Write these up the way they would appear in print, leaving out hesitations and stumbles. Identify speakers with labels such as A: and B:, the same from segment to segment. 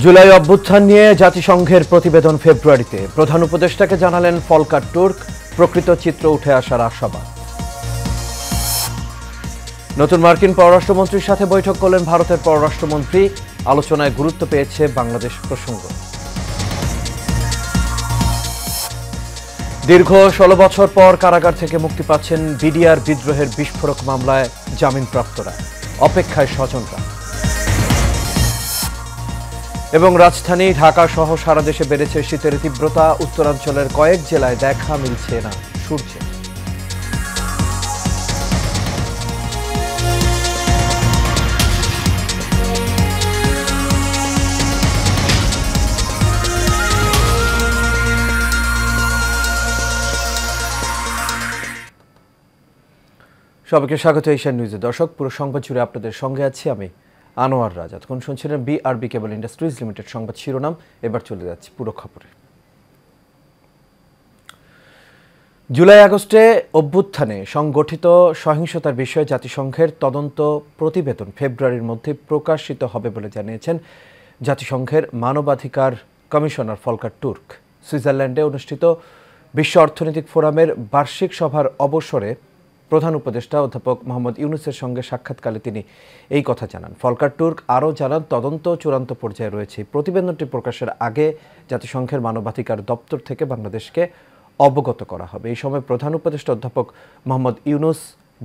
A: জুলাই অভ্যুত্থান নিয়ে জাতিসংঘের প্রতিবেদন ফেব্রুয়ারিতে প্রধান উপদেষ্টাকে জানালেন ফলকার তুর্ক। প্রকৃত চিত্র উঠে আসার আশাবাদ। নতুন মার্কিন পররাষ্ট্রমন্ত্রীর সাথে বৈঠক করলেন ভারতের পররাষ্ট্রমন্ত্রী। আলোচনায় গুরুত্ব পেয়েছে বাংলাদেশ প্রসঙ্গ। দীর্ঘ ১৬ বছর পর কারাগার থেকে মুক্তি পাচ্ছেন বিডিআর বিদ্রোহের বিস্ফোরক মামলায় জামিনপ্রাপ্তরা। অপেক্ষায় স্বজনরা। এবং রাজধানী ঢাকা সহ সারা দেশে বেড়েছে শীতের তীব্রতা। উত্তরাঞ্চলের কয়েক জেলায় দেখা মিলছে না সূর্যে। সবাইকে স্বাগত এশিয়ান নিউজে। দর্শক, পুরো সংবাদ জুড়ে আপনাদের সঙ্গে আছি আমি আনোয়ার রাজা। তখন শুনছিলেন বিআরবি কেবল ইন্ডাস্ট্রিজ লিমিটেড সংবাদ শিরোনাম। এবার চলে যাচ্ছি পুরো খবরে। জুলাই আগস্টে অভ্যুত্থানে সংগঠিত সহিংসতার বিষয়ে জাতিসংঘের তদন্ত প্রতিবেদন ফেব্রুয়ারির মধ্যে প্রকাশিত হবে বলে জানিয়েছেন জাতিসংঘের মানবাধিকার কমিশনার ফলকার তুর্ক। সুইজারল্যান্ডে অনুষ্ঠিত বিশ্ব অর্থনৈতিক ফোরামের বার্ষিক সভার অবসরে প্রধান উপদেষ্টা অধ্যাপক মোহাম্মদ ইউনূসের সঙ্গে সাক্ষাৎকালে তিনি এই কথা জানান। ফলকার তুর্ক আরও জানান, তদন্ত চূড়ান্ত পর্যায়ে রয়েছে। প্রতিবেদনটি প্রকাশের আগে জাতিসংঘের মানবাধিকার দপ্তর থেকে বাংলাদেশকে অবগত করা হবে। এই সময় প্রধান উপদেষ্টা অধ্যাপক মোহাম্মদ ইউনূস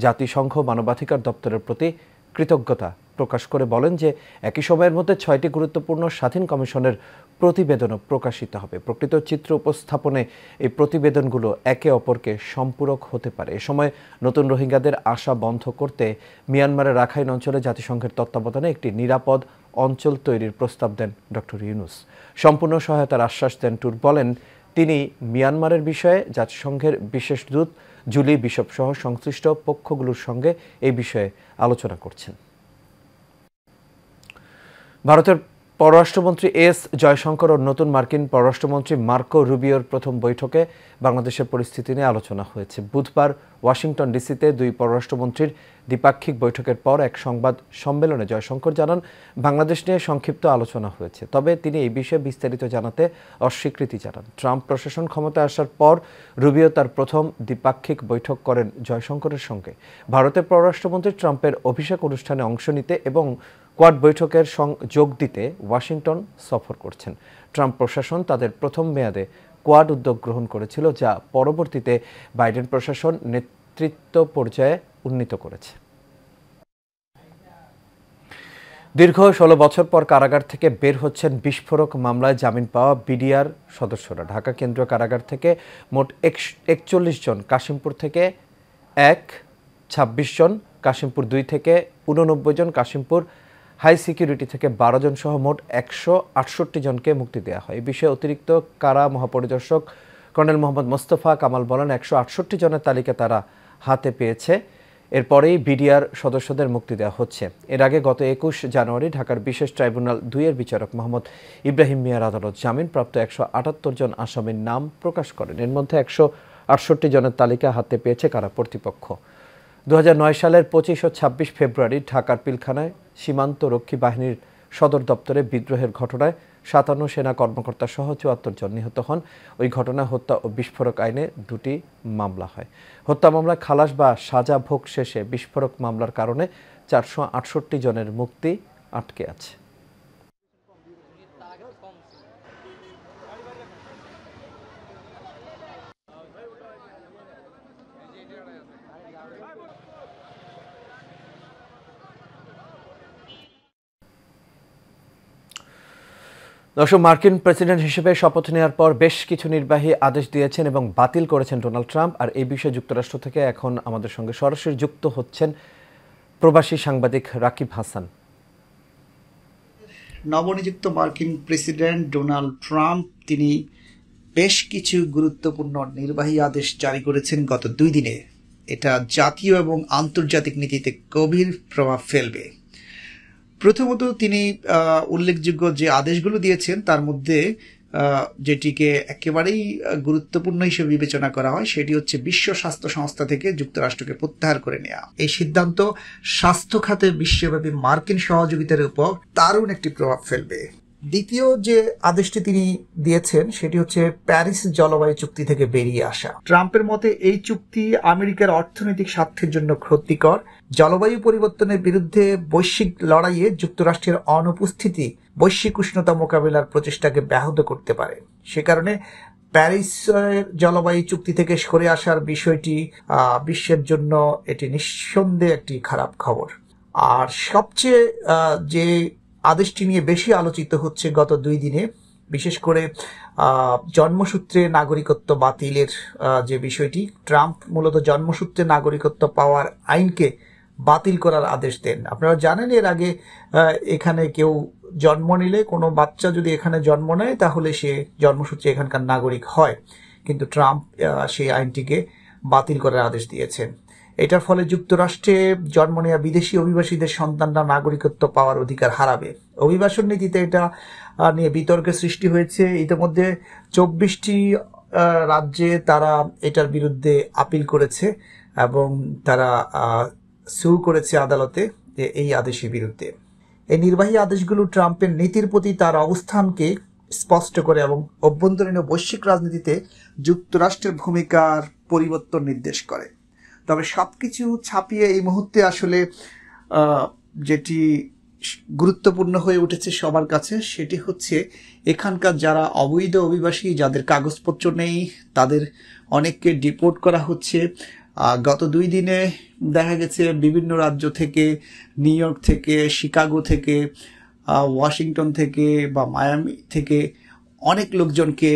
A: জাতিসংঘ মানবাধিকার দপ্তরের প্রতি কৃতজ্ঞতা প্রকাশ করে বলেন যে একই সময়ের মধ্যে ৬টি গুরুত্বপূর্ণ স্বাধীন কমিশনের প্রতিবেদনও প্রকাশিত হবে। প্রকৃত চিত্র উপস্থাপনে এই প্রতিবেদনগুলো একে অপরকে সম্পূরক হতে পারে। এ সময় নতুন রোহিঙ্গাদের আশা বন্ধ করতে মিয়ানমারের রাখাইন অঞ্চলে জাতিসংঘের তত্ত্বাবধানে একটি নিরাপদ অঞ্চল তৈরির প্রস্তাব দেন ডক্টর ইউনূস। সম্পূর্ণ সহায়তার আশ্বাস দেন তুর্ক। বলেন তিনি মিয়ানমারের বিষয়ে জাতিসংঘের বিশেষ দূত জুলি বিশপ সহ সংশ্লিষ্ট পক্ষগুলোর সঙ্গে এই বিষয়ে আলোচনা করছেন। ভারতের পররাষ্ট্রমন্ত্রী এস জয়শঙ্কর ও নতুন মার্কিন পররাষ্ট্রমন্ত্রী মার্কো রুবিওর প্রথম বৈঠকে বাংলাদেশের পরিস্থিতি নিয়ে আলোচনা হয়েছে। বুধবার ওয়াশিংটন ডিসিতে দুই পররাষ্ট্রমন্ত্রীর দ্বিপাক্ষিক বৈঠকের পর এক সংবাদ সম্মেলনে জয়শঙ্কর জানান, বাংলাদেশ নিয়ে সংক্ষিপ্ত আলোচনা হয়েছে, তবে তিনি এই বিষয়ে বিস্তারিত জানাতে অস্বীকৃতি জানান। ট্রাম্প প্রশাসন ক্ষমতায় আসার পর রুবিও তার প্রথম দ্বিপাক্ষিক বৈঠক করেন জয়শঙ্করের সঙ্গে। ভারতের পররাষ্ট্রমন্ত্রী ট্রাম্পের অভিষেক অনুষ্ঠানে অংশ নিতে এবং কোয়াড বৈঠকের যোগ দিতে ওয়াশিংটন সফর করছেন। ট্রাম্প প্রশাসন তাদের প্রথম মেয়াদে কোয়াড উদ্যোগ গ্রহণ করেছিল, যা পরবর্তীতে বাইডেন প্রশাসন নেতৃত্ব পর্যায়ে উন্নীত করেছে। দীর্ঘ ১৬ বছর পর কারাগার থেকে বের হচ্ছেন বিস্ফোরক মামলায় জামিন পাওয়া বিডিআর সদস্যরা। ঢাকা কেন্দ্রীয় কারাগার থেকে মোট ৪১ জন, কাশিমপুর থেকে ২৬ জন, কাশিমপুর ২ থেকে ৮৯ জন, কাশিমপুর হাই সিকিউরিটি থেকে ১২ জন সহ মোট ১৬৮ জনকে মুক্তি দেওয়া হয়। এই বিষয়ে অতিরিক্ত কারা মহাপরিদর্শক কর্নেল মোহাম্মদ মোস্তফা কামাল বলেন, ১৬৮ জনের তালিকা তারা হাতে পেয়েছে। এরপরেই বিডিআর সদস্যদের মুক্তি দেওয়া হচ্ছে। এর আগে গত ২১ জানুয়ারি ঢাকার বিশেষ ট্রাইব্যুনাল ২-এর বিচারক মোহাম্মদ ইব্রাহিম মিয়ার আদালত জামিনপ্রাপ্ত ১৭৮ জন আসামির নাম প্রকাশ করেন। এর মধ্যে ১৬৮ জনের তালিকা হাতে পেয়েছে কারা কর্তৃপক্ষ। ২০০৯ সালের ২৫ ও ২৬ ফেব্রুয়ারি ঢাকার পিলখানায় সীমান্ত রক্ষী বাহিনীর সদর দপ্তরে বিদ্রোহের ঘটনায় ৫৭ সেনা কর্মকর্তা সহ ৭৪ জন নিহত হন। ওই ঘটনায় হত্যা ও বিস্ফোরক আইনে ২টি মামলা হয়। হত্যা মামলায় খালাস বা সাজা ভোগ শেষে বিস্ফোরক মামলার কারণে ৪৬৮ জনের মুক্তি আটকে আছে। দর্শক, মার্কিন প্রেসিডেন্ট হিসেবে শপথ নেওয়ার পর বেশ কিছু নির্বাহী আদেশ দিয়েছেন এবং বাতিল করেছেন ডোনাল্ড ট্রাম্প। আর এই বিষয়ে যুক্তরাষ্ট্র থেকে এখন আমাদের সঙ্গে সরাসরি যুক্ত হচ্ছেন প্রবাসী সাংবাদিক রাকিব হাসান।
B: নবনিযুক্ত মার্কিন প্রেসিডেন্ট ডোনাল্ড ট্রাম্প তিনি বেশ কিছু গুরুত্বপূর্ণ নির্বাহী আদেশ জারি করেছেন গত ২ দিনে। এটা জাতীয় এবং আন্তর্জাতিক নীতিতে গভীর প্রভাব ফেলবে। প্রথমত তিনি উল্লেখযোগ্য যে আদেশগুলো দিয়েছেন তার মধ্যে যেটিকে একেবারেই গুরুত্বপূর্ণ হিসেবে বিবেচনা করা হয় সেটি হচ্ছে বিশ্ব স্বাস্থ্য সংস্থা থেকে যুক্তরাষ্ট্রকে প্রত্যাহার করে নেওয়া। এই সিদ্ধান্ত স্বাস্থ্য খাতে বিশ্বব্যাপী মার্কিন সহযোগিতার উপর দারুণ একটি প্রভাব ফেলবে। দ্বিতীয় যে আদেশটি তিনি দিয়েছেন সেটি হচ্ছে প্যারিস জলবায়ু চুক্তি থেকে বেরিয়ে আসা। ট্রাম্পের মতে এই চুক্তি আমেরিকার অর্থনৈতিক স্বার্থের জন্য ক্ষতিকর। জলবায়ু পরিবর্তনের বিরুদ্ধে বৈশ্বিক লড়াইয়ে যুক্তরাষ্ট্রের অনুপস্থিতি বৈশ্বিক উষ্ণতা মোকাবিলার প্রচেষ্টাকে ব্যাহত করতে পারে। সে কারণে প্যারিসের জলবায়ু চুক্তি থেকে সরে আসার বিষয়টি বিশ্বের জন্য এটি নিঃসন্দেহে একটি খারাপ খবর। আর সবচেয়ে যে আদেশটি নিয়ে বেশি আলোচিত হচ্ছে গত 2 দিনে, বিশেষ করে জন্মসূত্রে নাগরিকত্ব বাতিলের যে বিষয়টি। ট্রাম্প মূলত জন্মসূত্রে নাগরিকত্ব পাওয়ার আইনকে বাতিল করার আদেশ দেন। আপনারা জানেন এর আগে এখানে কেউ জন্ম নিলে, কোনো বাচ্চা যদি এখানে জন্ম নেয় তাহলে সে জন্মসূত্রে এখানকার নাগরিক হয়, কিন্তু ট্রাম্প সেই আইনটিকে বাতিল করার আদেশ দিয়েছেন। এটার ফলে যুক্তরাষ্ট্রে জন্ম নেওয়া বিদেশি অভিবাসীদের সন্তানরা নাগরিকত্ব পাওয়ার অধিকার হারাবে। অভিবাসন নীতিতে এটা নিয়ে বিতর্কের সৃষ্টি হয়েছে। ইতিমধ্যে 24টি রাজ্যে তারা এটার বিরুদ্ধে আপিল করেছে এবং তারা সু করেছে আদালতে এই আদেশের বিরুদ্ধে। এই নির্বাহী আদেশগুলো ট্রাম্পের নীতির প্রতি তার অবস্থানকে স্পষ্ট করে এবং অভ্যন্তরীণ ও বৈশ্বিক রাজনীতিতে যুক্তরাষ্ট্রের ভূমিকার পরিবর্তন নির্দেশ করে। তবে সবকিছু ছাপিয়ে এই মুহূর্তে আসলে যেটি গুরুত্বপূর্ণ হয়ে উঠেছে সবার কাছে সেটি হচ্ছে এখানকার যারা অবৈধ অভিবাসী, যাদের কাগজপত্র নেই, তাদের অনেককে ডিপোর্ট করা হচ্ছে। গত 2 দিনে দেখা গেছে বিভিন্ন রাজ্য থেকে, নিউ ইয়র্ক থেকে, শিকাগো থেকে, ওয়াশিংটন থেকে বা মায়ামি থেকে অনেক লোকজনকে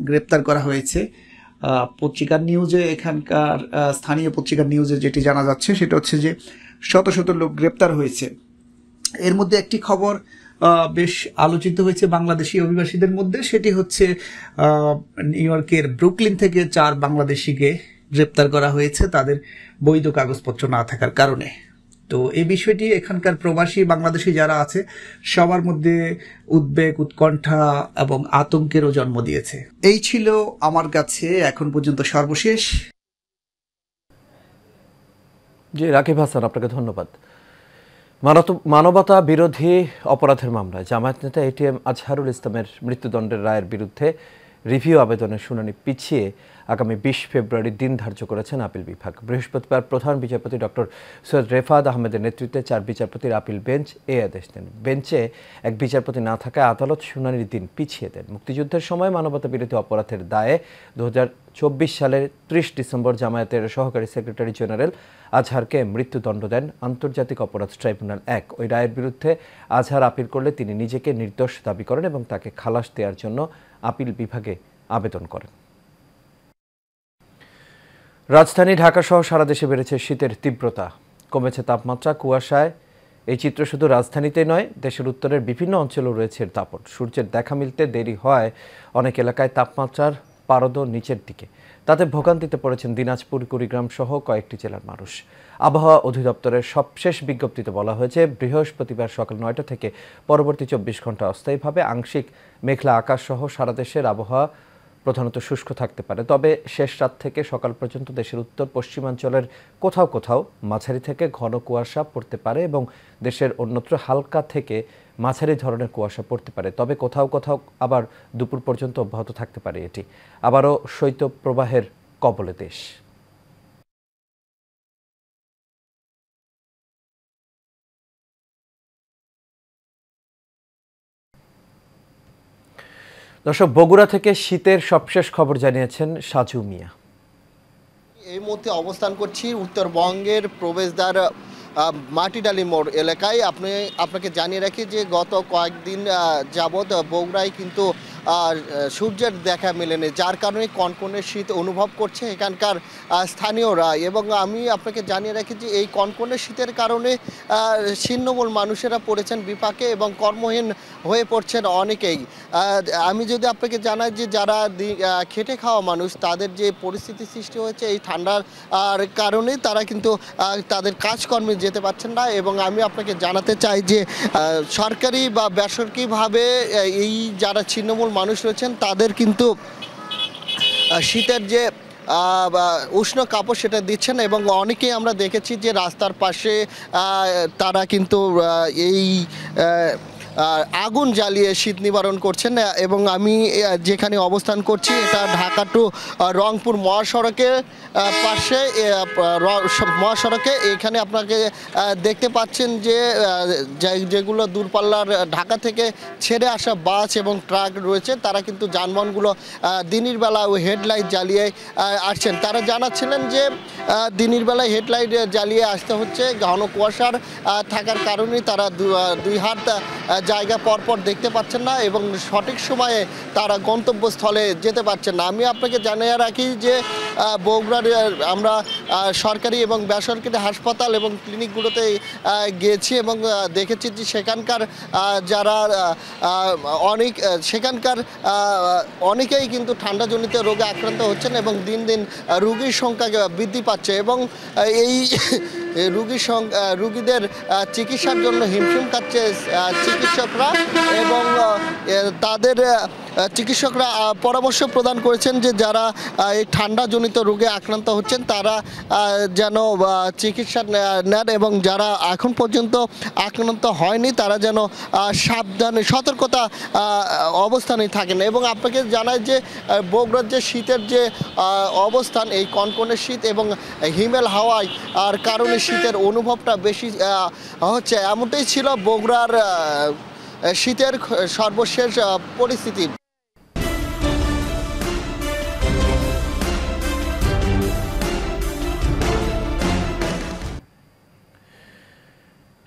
B: গ্রেপ্তার করা হয়েছে। পত্রিকার নিউজে, এখানকার স্থানীয় পত্রিকার নিউজে যেটি জানা যাচ্ছে সেটা হচ্ছে যে শত শত লোক গ্রেপ্তার হয়েছে। এর মধ্যে একটি খবর বেশ আলোচিত হয়েছে বাংলাদেশি অভিবাসীদের মধ্যে, সেটি হচ্ছে নিউ ইয়র্কের ব্রুকলিন থেকে 4 বাংলাদেশিকে গ্রেপ্তার করা হয়েছে তাদের বৈধ কাগজপত্র না থাকার কারণে। তো এই বিষয়টি এখানকার প্রবাসী বাংলাদেশি যারা আছে সবার মধ্যে উদ্বেগ, উৎকণ্ঠা এবং আতঙ্কেরও জন্ম দিয়েছে। এই ছিল আমার কাছে এখন পর্যন্ত সর্বশেষ।
A: জি রাকিব হাসান, আপনাকে ধন্যবাদ। মানবতা বিরোধী অপরাধের মামলায় জামায়াত নেতা এটিএম আজহারুল ইসলামের মৃত্যুদণ্ডের রায়ের বিরুদ্ধে রিভিউ আবেদনের শুনানি পিছিয়ে আগামী 20 ফেব্রুয়ারি দিন ধার্য করেছেন আপিল বিভাগ। বৃহস্পতিবার প্রধান বিচারপতি ডক্টর সৈয়দ রেফাত আহমেদের নেতৃত্বে 4 বিচারপতির আপিল বেঞ্চ এই আদেশ দেন। বেঞ্চে এক বিচারপতি না থাকায় আদালত শুনানির দিন পিছিয়ে দেন। মুক্তিযুদ্ধের সময় মানবতা বিরোধী অপরাধের দায়ে 2024 সালের 30 ডিসেম্বর জামায়াতের সহকারী সেক্রেটারি জেনারেল আজহারকে মৃত্যুদণ্ড দেন আন্তর্জাতিক অপরাধ ট্রাইব্যুনাল 1। ওই রায়ের বিরুদ্ধে আজহার আপিল করলে তিনি নিজেকে নির্দোষ দাবি করেন এবং তাকে খালাস দেওয়ার জন্য আপিল বিভাগে আবেদন করেন। রাজধানী ঢাকা সহ সারা দেশে বেড়েছে শীতের তীব্রতা, কমেছে তাপমাত্রা, কুয়াশায়। এই চিত্র শুধু রাজধানীতেই নয়, দেশের উত্তরের বিভিন্ন অঞ্চলেও রয়েছে দাপট। সূর্যের দেখা মিলতে দেরি হয় অনেক এলাকায় তাপমাত্রার পারদ নিচের দিকে। তাতে ভোগান্তিতে পড়েছেন দিনাজপুর, কুড়িগ্রাম সহ কয়েকটি জেলার মানুষ। আবহাওয়া অধিদপ্তরের সবশেষ বিজ্ঞপ্তিতে বলা হয়েছে বৃহস্পতিবার সকাল 9টা থেকে পরবর্তী 24 ঘন্টা অস্থায়ীভাবে আংশিক মেঘলা আকাশ সহ সারা দেশের আবহাওয়া প্রধানত শুষ্ক থাকতে পারে। তবে শেষ রাত থেকে সকাল পর্যন্ত দেশের উত্তর পশ্চিমাঞ্চলের কোথাও কোথাও মাঝারি থেকে ঘন কুয়াশা পড়তে পারে এবং দেশের অন্যত্র হালকা থেকে মাঝারি ধরনের কুয়াশা পড়তে পারে। তবে কোথাও কোথাও আবার দুপুর পর্যন্ত অব্যাহত থাকতে পারে এটি। আবারও শৈত্যপ্রবাহের কবলে দেশ। দর্শক, বগুড়া থেকে শীতের সবশেষ খবর জানিয়েছেন সাজু মিয়া।
C: এই মুহূর্তে অবস্থান করছি উত্তরবঙ্গের প্রবেশদ্বার মাটিডালি মোড় এলাকায়। আপনাকে জানিয়ে রাখি যে গত কয়েকদিন যাবৎ বগুড়ায় কিন্তু সূর্যের দেখা মেলেনি, যার কারণে কনকনে শীত অনুভব করছে এখানকার স্থানীয়রা। এবং আমি আপনাকে জানিয়ে রাখি যে এই কনকনে শীতের কারণে ছিন্নমূল মানুষেরা পড়েছেন বিপাকে এবং কর্মহীন হয়ে পড়ছেন অনেকেই। আমি যদি আপনাকে জানাই যে যারা খেটে খাওয়া মানুষ, তাদের যে পরিস্থিতি সৃষ্টি হয়েছে এই ঠান্ডার কারণে তারা কিন্তু তাদের কাজকর্মে যেতে পারছেন না। এবং আমি আপনাকে জানাতে চাই যে সরকারি বা বেসরকারিভাবে এই যারা ছিন্নমূল মানুষ রয়েছেন তাদের কিন্তু শীতের যে উষ্ণ কাপড় সেটা দিচ্ছেন এবং অনেকেই আমরা দেখেছি যে রাস্তার পাশে তারা কিন্তু এই আগুন জ্বালিয়ে শীত নিবারণ করছেন। এবং আমি যেখানে অবস্থান করছি এটা ঢাকা টু রংপুর মহাসড়কের পাশে, মহাসড়কে এখানে আপনাকে দেখতে পাচ্ছেন যে যেগুলো দূরপাল্লার ঢাকা থেকে ছেড়ে আসা বাস এবং ট্রাক রয়েছে তারা কিন্তু যানবাহনগুলো দিনের বেলা ওই হেডলাইট জ্বালিয়ে আসছেন। তারা জানাচ্ছিলেন যে দিনের বেলায় হেডলাইট জ্বালিয়ে আসতে হচ্ছে, ঘন কুয়াশার থাকার কারণে তারা দুই হাত জায়গা পরপর দেখতে পাচ্ছেন না এবং সঠিক সময়ে তারা গন্তব্যস্থলে যেতে পারছেন না। আমি আপনাকে জানিয়ে রাখি যে বগুড়ার আমরা সরকারি এবং বেসরকারি হাসপাতাল এবং ক্লিনিকগুলোতে গিয়েছি এবং দেখেছি যে সেখানকার যারা সেখানকার অনেকেই কিন্তু ঠান্ডাজনিত রোগে আক্রান্ত হচ্ছেন এবং দিন দিন রোগীর সংখ্যা বৃদ্ধি পাচ্ছে এবং এই রুগীদের চিকিৎসার জন্য হিমশিম খাচ্ছে চিকিৎসকরা এবং তাদের চিকিৎসকরা পরামর্শ প্রদান করেছেন যে যারা এই ঠান্ডাজনিত রোগে আক্রান্ত হচ্ছেন তারা যেন চিকিৎসা নেন এবং যারা এখন পর্যন্ত আক্রান্ত হয়নি তারা যেন সাবধানে সতর্কতা অবস্থানে থাকেন। এবং আপনাকে জানাই যে বগুড়ার যে শীতের যে অবস্থান, এই কনকনে শীত এবং হিমেল হাওয়ায় আর কারণে শীতের অনুভবটা বেশি হচ্ছে, এমনটাই ছিল বগুড়ার শীতের সর্বশেষ পরিস্থিতি।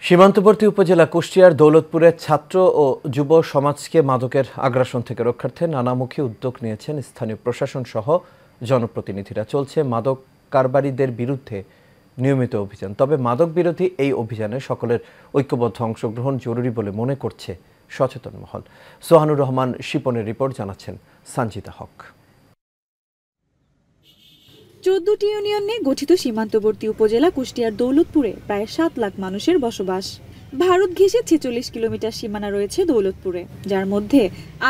A: সীমান্তবর্তী উপজেলা কুষ্টিয়ার দৌলতপুরের ছাত্র ও যুব সমাজকে মাদকের আগ্রাসন থেকে রক্ষার্থে নানামুখী উদ্যোগ নিয়েছেন স্থানীয় প্রশাসন সহ জনপ্রতিনিধিরা। চলছে মাদক কারবারিদের বিরুদ্ধে নিয়মিত অভিযান। তবে মাদক বিরোধী এই অভিযানে সকলের ঐক্যবদ্ধ অংশগ্রহণ জরুরি বলে মনে করছে সচেতন মহল। সোহানুর রহমান শিপনের রিপোর্ট, জানাচ্ছেন সঞ্জিতা হক।
D: 14টি ইউনিয়ন নিয়ে গঠিত সীমান্তবর্তী উপজেলা কুষ্টিয়ার দৌলতপুরে প্রায় 7 লাখ মানুষের বসবাস। ভারত ঘেঁষে 46 কিলোমিটার সীমানা রয়েছে দৌলতপুরে, যার মধ্যে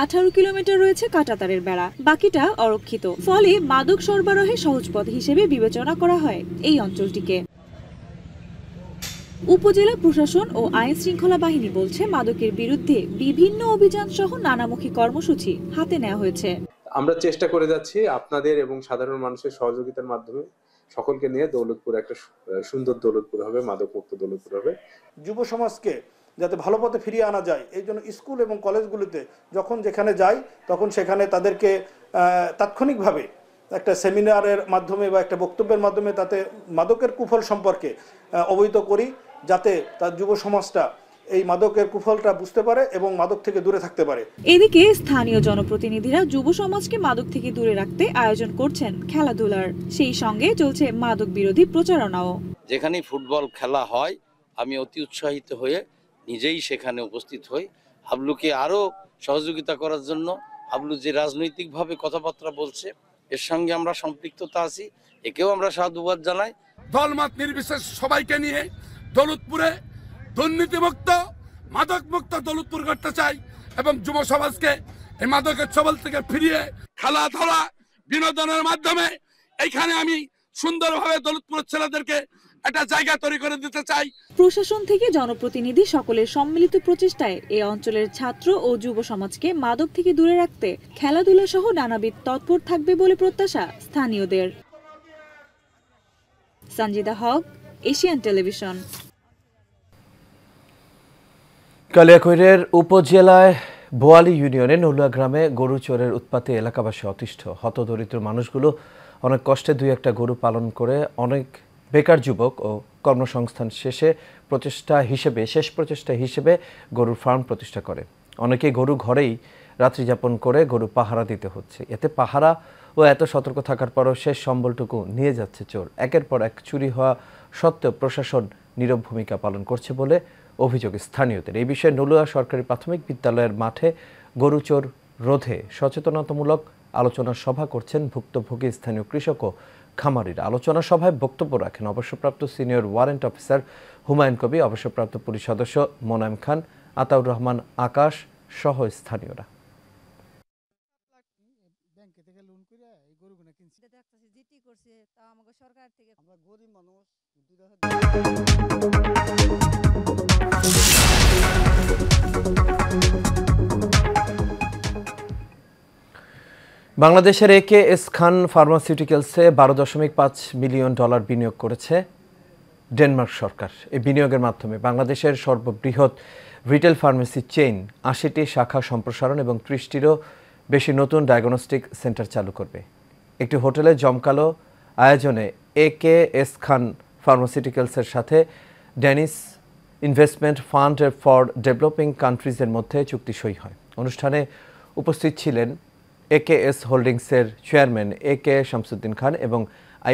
D: 18 কিলোমিটার রয়েছে কাঁটাতারের বেড়া, বাকিটা অরক্ষিত। ফলে মাদক সরবরাহে সহজপথ হিসেবে বিবেচনা করা হয় এই অঞ্চলটিকে। উপজেলা প্রশাসন ও আইন শৃঙ্খলা বাহিনী বলছে মাদকের বিরুদ্ধে বিভিন্ন অভিযান সহ নানামুখী কর্মসূচি হাতে নেওয়া হয়েছে।
E: আমরা চেষ্টা করে যাচ্ছি আপনাদের এবং সাধারণ মানুষের সহযোগিতার মাধ্যমে সকলকে নিয়ে দৌলতপুর একটা সুন্দর দৌলতপুর হবে, মাদক মুক্ত দৌলতপুর হবে।
F: যুব সমাজকে যাতে ভালো পথে ফিরিয়ে আনা যায় এই জন্য স্কুল এবং কলেজগুলিতে যখন যেখানে যাই তখন সেখানে তাদেরকে তাৎক্ষণিকভাবে একটা সেমিনারের মাধ্যমে বা একটা বক্তব্যের মাধ্যমে তাতে মাদকের কুফল সম্পর্কে অবহিত করি, যাতে তার যুব সমাজটা এই মাদকের কুফলটা বুঝতে পারে এবং মাদক থেকে দূরে থাকতে পারে।
D: এদিকে স্থানীয় জনপ্রতিনিধিরা যুব সমাজকে মাদক থেকে দূরে রাখতে আয়োজন করছেন খেলাধুলার, সেই সঙ্গে চলছে মাদক বিরোধী প্রচারণাও।
G: যেখানে ফুটবল খেলা হয় আমি অতি উৎসাহিত হয়ে নিজেই সেখানে উপস্থিত হই হাবলুকে আরো সহযোগিতা করার জন্য। হাবলু যে রাজনৈতিকভাবে কথাবার্তা বলছে এর সঙ্গে আমরা সম্পৃক্ততা আছি, একেও আমরা সাধুবাদ জানাই।
H: দলমত নির্বিশেষ সবাইকে নিয়ে দৌলতপুরে দুর্নীতিমুক্ত মাদক মুক্ত দৌলতপুর করতে চাই এবং যুব সমাজকে এই মাদকের ছবল থেকে ফিরিয়ে খেলাধুলা বিনোদনের মাধ্যমে এইখানে আমি সুন্দরভাবে দৌলতপুরের ছেলেদেরকে একটা জায়গা তৈরি করে দিতে চাই।
D: প্রশাসন থেকে জনপ্রতিনিধি সকলের সম্মিলিত প্রচেষ্টায় এই অঞ্চলের ছাত্র ও যুব সমাজকে মাদক থেকে দূরে রাখতে খেলাধুলা সহ নানাবিধ তৎপর থাকবে বলে প্রত্যাশা স্থানীয়দের। সঞ্জিদা হক, এশিয়ান টেলিভিশন।
A: কালিয়াকৈরের উপজেলায় বোয়ালি ইউনিয়নে নলুয়া গ্রামে গরু চোরের উৎপাতে এলাকাবাসী অতিষ্ঠ। হতদরিদ্র মানুষগুলো অনেক কষ্টে 2-1টা গরু পালন করে অনেক বেকার যুবক ও কর্মসংস্থান শেষ প্রচেষ্টা হিসেবে গরুর ফার্ম প্রতিষ্ঠা করে। অনেকে গরু ঘরেই রাত্রি যাপন করে গরু পাহারা দিতে হচ্ছে। এতে পাহারা ও এত সতর্ক থাকার পরও শেষ সম্বলটুকু নিয়ে যাচ্ছে চোর। একের পর এক চুরি হওয়া সত্ত্বেও প্রশাসন নীরব ভূমিকা পালন করছে বলে অভিযোগ স্থানীয়দের। এই বিষয়ে নলুয়া সরকারি প্রাথমিক বিদ্যালয়ের মাঠে গরু চোর রোধে সচেতনতামূলক আলোচনা সভা করছেন ভুক্তভোগী স্থানীয় কৃষক ও খামারিরা। আলোচনা সভায় বক্তব্য রাখেন অবসরপ্রাপ্ত সিনিয়র ওয়ারেন্ট অফিসার হুমায়ুন কবি, অবসরপ্রাপ্ত পুলিশ সদস্য মোনায়েম খান, আতাউর রহমান আকাশ সহ স্থানীয়রা। বাংলাদেশের AKS খান ফার্মাসিউটিক্যালসে $12.5 মিলিয়ন বিনিয়োগ করেছে ডেনমার্ক সরকার। এই বিনিয়োগের মাধ্যমে বাংলাদেশের সর্ববৃহৎ রিটেল ফার্মেসি চেইন 80টি শাখা সম্প্রসারণ এবং 30টিরও বেশি নতুন ডায়াগনস্টিক সেন্টার চালু করবে। একটি হোটেলে জমকালো আয়োজনে AKS খান ফার্মাসিউটিক্যালসের সাথে Danish investment fund for developing কান্ট্রিজের মধ্যে চুক্তি সই হয়। অনুষ্ঠানে উপস্থিত ছিলেন AKS হোল্ডিংসের চেয়ারম্যান AK শামসুদ্দিন খান এবং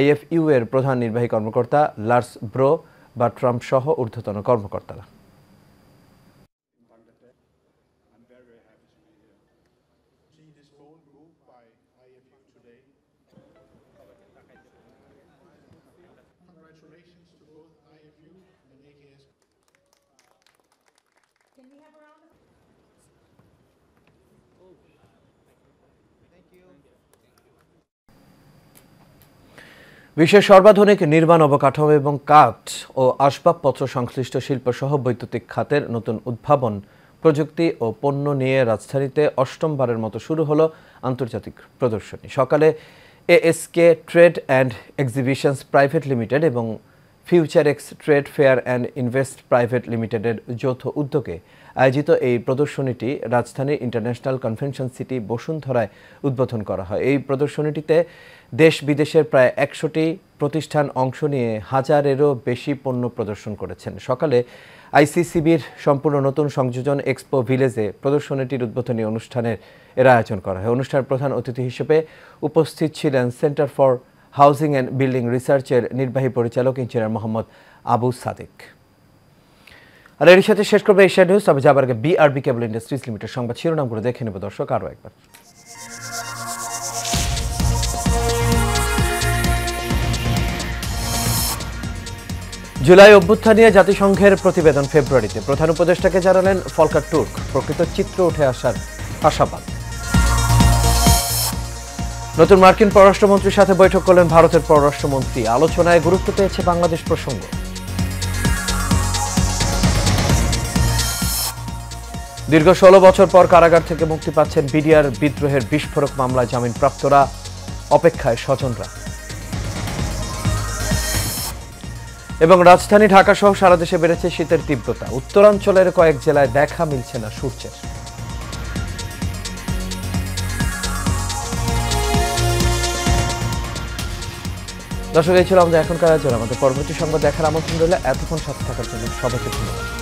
A: IFU এর প্রধান নির্বাহী কর্মকর্তা লার্স ব্রো বার্ট্রাম সহ ঊর্ধ্বতন কর্মকর্তারা। বিশ্বের সর্বাধুনিক নির্মাণ অবকাঠামো এবং কাঠ ও আসবাবপত্র সংশ্লিষ্ট শিল্পসহ বৈদ্যুতিক খাতের নতুন উদ্ভাবন, প্রযুক্তি ও পণ্য নিয়ে রাজধানীতে অষ্টমবারের মতো শুরু হলো আন্তর্জাতিক প্রদর্শনী। সকালে ASK trade and exhibitions private limited এবং FutureX trade fair and invest private লিমিটেডের যৌথ উদ্যোগে আয়োজিত এই প্রদর্শনীটি রাজধানীর ইন্টারন্যাশনাল কনভেনশন সিটি বসুন্ধরায় উদ্বোধন করা হয়। এই প্রদর্শনীটিতে দেশ বিদেশের প্রায় 100টি প্রতিষ্ঠান অংশ নিয়ে হাজারেরও বেশি পণ্য প্রদর্শন করেছেন। সকালে ICCBর সম্পূর্ণ নতুন সংযোজন এক্সপো ভিলেজে প্রদর্শনীটির উদ্বোধনী অনুষ্ঠানের আয়োজন করা হয়। অনুষ্ঠানের প্রধান অতিথি হিসেবে উপস্থিত ছিলেন centre for housing and building রিসার্চের নির্বাহী পরিচালক ইঞ্জিনিয়ার মোহাম্মদ আবু সাদিক। আর এর সাথে শেষ করবে এশিয়া নিউজ। তবে যাবার আগে BRB কেবল ইন্ডাস্ট্রিজ লিমিটেড সংবাদ শিরোনামগুলো দেখে নেব দর্শক আরও একবার। জুলাই অভ্যুত্থান নিয়ে জাতিসংঘের প্রতিবেদন ফেব্রুয়ারিতে, প্রধান উপদেষ্টাকে জানালেন ফলকার টুর্ক। প্রকৃত চিত্র উঠে আসার আশাবাদ। নতুন মার্কিন পররাষ্ট্রমন্ত্রীর সাথে বৈঠক করলেন ভারতের পররাষ্ট্রমন্ত্রী। আলোচনায় গুরুত্ব পেয়েছে বাংলাদেশ প্রসঙ্গ। দীর্ঘ 16 বছর পর কারাগার থেকে মুক্তি পাচ্ছেন বিডিআর বিদ্রোহের বিস্ফোরক মামলায় জামিনপ্রাপ্তরা, অপেক্ষায় স্বজনরা। এবং রাজধানী ঢাকা সহ সারা দেশে বেড়েছে শীতের তীব্রতা। উত্তরাঞ্চলের কয়েক জেলায় দেখা মিলছে না সূর্যের। দর্শক, এই ছিল আমাদের এখনকার আয়োজন। আমাদের পরবর্তী সংবাদ দেখার আমন্ত্রণ রইল। এতক্ষণ সাথে থাকার জন্য সবাইকে ধন্যবাদ।